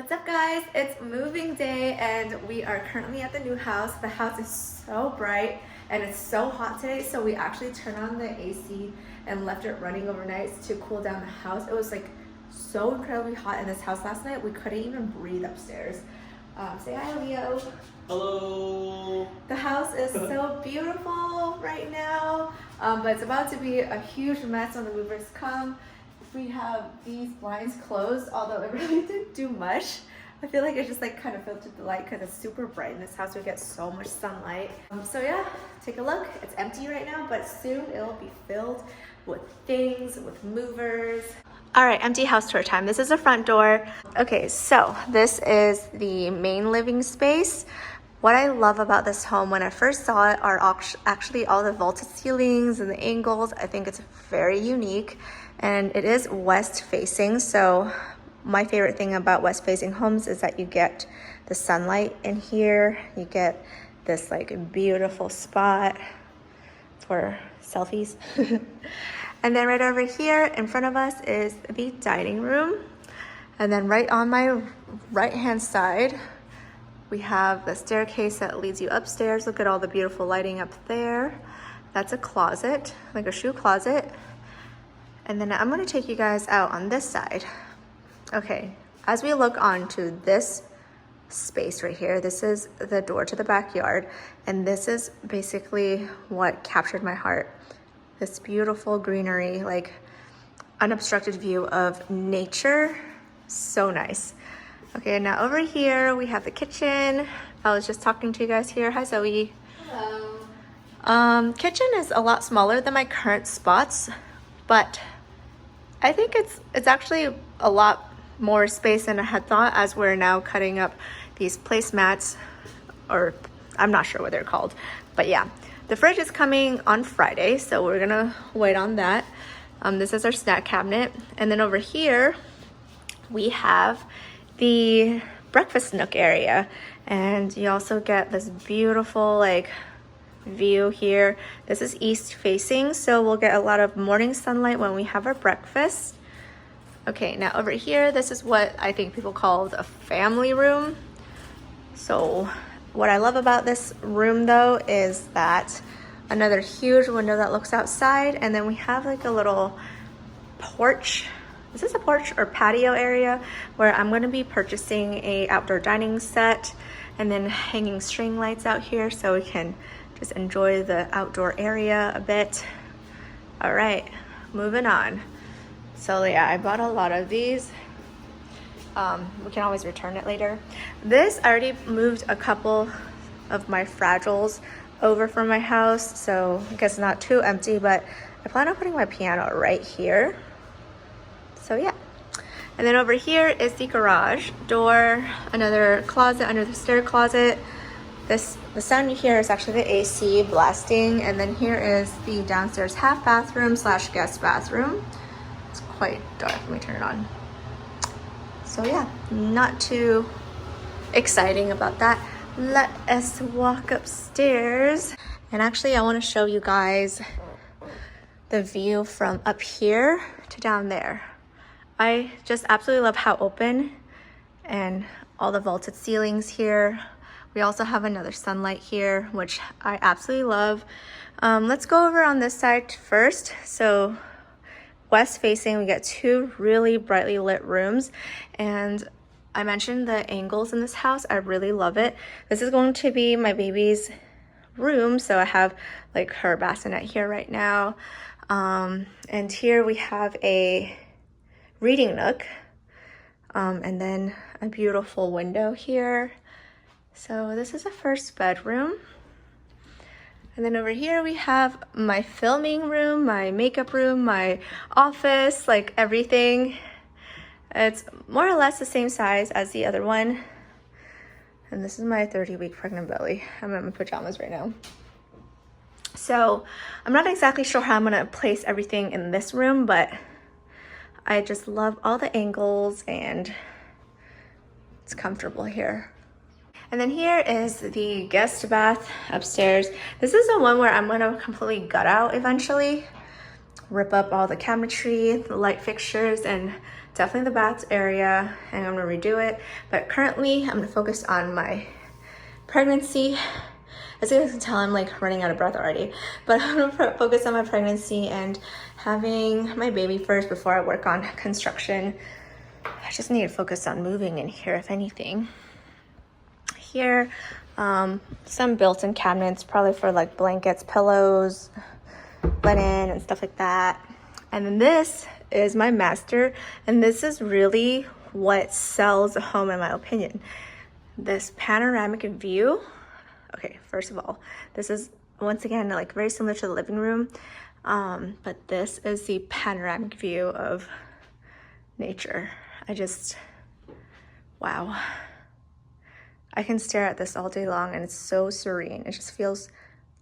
What's up guys? It's moving day and we are currently at the new house. The house is so bright and it's so hot today, so we actually turned on the AC and left it running overnight to cool down the house. It was like so incredibly hot in this house last night, we couldn't even breathe upstairs. Say hi, Leo. Hello. The house is so beautiful right now, but it's about to be a huge mess when the movers come. We have these blinds closed, although it really didn't do much. I feel like it just like kind of filtered the light because it's super bright in this house. We get so much sunlight. So yeah, take a look. It's empty right now, but soon it'll be filled with things, with movers. All right, empty house tour time. This is the front door. Okay, so this is the main living space. What I love about this home when I first saw it are actually all the vaulted ceilings and the angles. I think it's very unique. And it is west facing, so my favorite thing about west facing homes is that you get the sunlight in here. You get this like beautiful spot for selfies. And then right over here in front of us is the dining room. And then right on my right hand side, we have the staircase that leads you upstairs. Look at all the beautiful lighting up there. That's a closet, like a shoe closet. And then I'm gonna take you guys out on this side. Okay, as we look onto this space right here, this is the door to the backyard. And this is basically what captured my heart. This beautiful greenery, like unobstructed view of nature. So nice. Okay, now over here we have the kitchen. I was just talking to you guys here. Hi, Zoe. Hello. Kitchen is a lot smaller than my current spots, but I think it's actually a lot more space than I had thought, as we're now cutting up these placemats, or I'm not sure what they're called, but yeah. The fridge is coming on Friday, so we're gonna wait on that. This is our snack cabinet. And then over here, we have the breakfast nook area. And you also get this beautiful like view here. This is east facing, so we'll get a lot of morning sunlight when we have our breakfast. Okay, now over here, this is what I think people call a family room. So what I love about this room though is that another huge window that looks outside, and then we have like a little porch. Is this a porch or patio area where I'm going to be purchasing a outdoor dining set and then hanging string lights out here so we can just enjoy the outdoor area a bit. All right, moving on. So yeah, I bought a lot of these. We can always return it later. This, I already moved a couple of my fragiles over from my house, so I guess not too empty, but I plan on putting my piano right here. So yeah. And then over here is the garage door, another closet under the stair closet. The sound you hear is actually the AC blasting, and then here is the downstairs half bathroom / guest bathroom. It's quite dark. Let me turn it on. So yeah, not too exciting about that. Let us walk upstairs. And actually, I want to show you guys the view from up here to down there. I just absolutely love how open and all the vaulted ceilings here. We also have another sunlight here, which I absolutely love. Let's go over on this side first. So west facing, we get two really brightly lit rooms. And I mentioned the angles in this house. I really love it. This is going to be my baby's room. So I have like her bassinet here right now. And here we have a reading nook. And then a beautiful window here. So this is a first bedroom. And then over here we have my filming room, my makeup room, my office, like everything. It's more or less the same size as the other one. And this is my 30-week pregnant belly. I'm in my pajamas right now. So I'm not exactly sure how I'm gonna place everything in this room, but I just love all the angles and it's comfortable here. And then here is the guest bath upstairs. This is the one where I'm gonna completely gut out eventually. rip up all the cabinetry, the light fixtures, and definitely the bath area, and I'm gonna redo it. But currently I'm gonna focus on my pregnancy. As you guys can tell, I'm like running out of breath already, but I'm gonna focus on my pregnancy and having my baby first before I work on construction. I just need to focus on moving in here, if anything. Here, some built-in cabinets, probably for like blankets, pillows, linen, and stuff like that. And then this is my master, and this is really what sells a home in my opinion. This panoramic view. Okay, first of all, this is once again like very similar to the living room, but this is the panoramic view of nature. Wow. I can stare at this all day long, and it's so serene. It just feels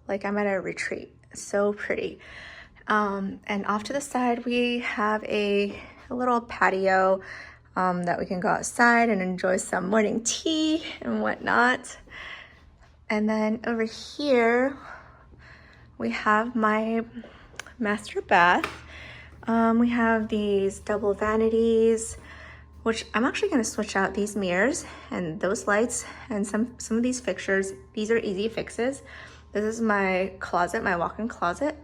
like I'm at a retreat. It's so pretty. And off to the side, we have a little patio that we can go outside and enjoy some morning tea and whatnot. And then over here, we have my master bath. We have these double vanities, which I'm actually gonna switch out these mirrors and those lights and some of these fixtures. These are easy fixes. This is my closet, my walk-in closet.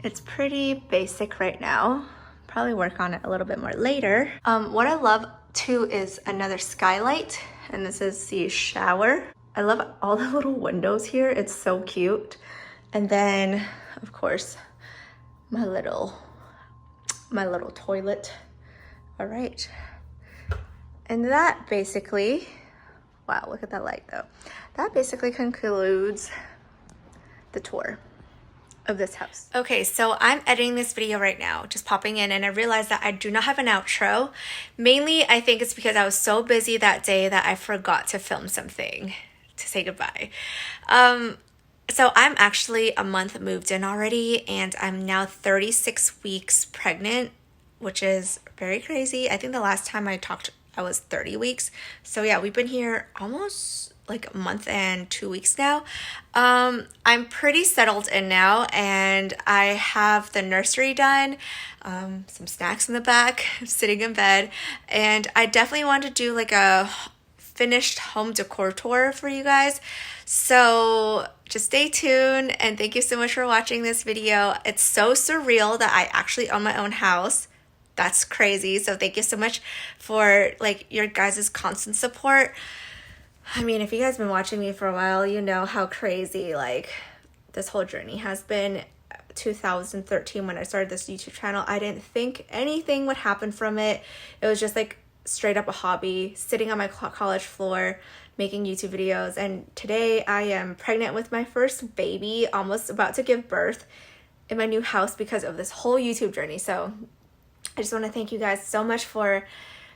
It's pretty basic right now. Probably work on it a little bit more later. What I love too is another skylight, and this is the shower. I love all the little windows here. It's so cute. And then, of course, my little toilet. All right. And that basically, wow, look at that light though. That basically concludes the tour of this house. Okay, so I'm editing this video right now, just popping in, and I realized that I do not have an outro. Mainly, I think it's because I was so busy that day that I forgot to film something to say goodbye. So I'm actually a month moved in already, and I'm now 36 weeks pregnant, which is very crazy. I think the last time I talked, I was 30 weeks. So yeah, we've been here almost like a month and 2 weeks now. I'm pretty settled in now, and I have the nursery done, some snacks in the back, sitting in bed, and I definitely want to do like a finished home decor tour for you guys. So just stay tuned, and thank you so much for watching this video. It's so surreal that I actually own my own house. That's crazy. So thank you so much for like your guys' constant support. I mean, if you guys have been watching me for a while, you know how crazy like this whole journey has been. 2013 when I started this YouTube channel, I didn't think anything would happen from it. It was just like straight up a hobby, sitting on my college floor making YouTube videos. And today I am pregnant with my first baby, almost about to give birth in my new house because of this whole YouTube journey. So I just want to thank you guys so much for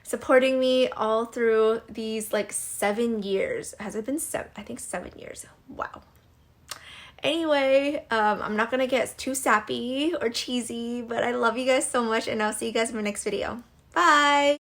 supporting me all through these like 7 years. Has it been 7? I think 7 years. Wow. Anyway, I'm not gonna get too sappy or cheesy, but I love you guys so much, and I'll see you guys in my next video. Bye.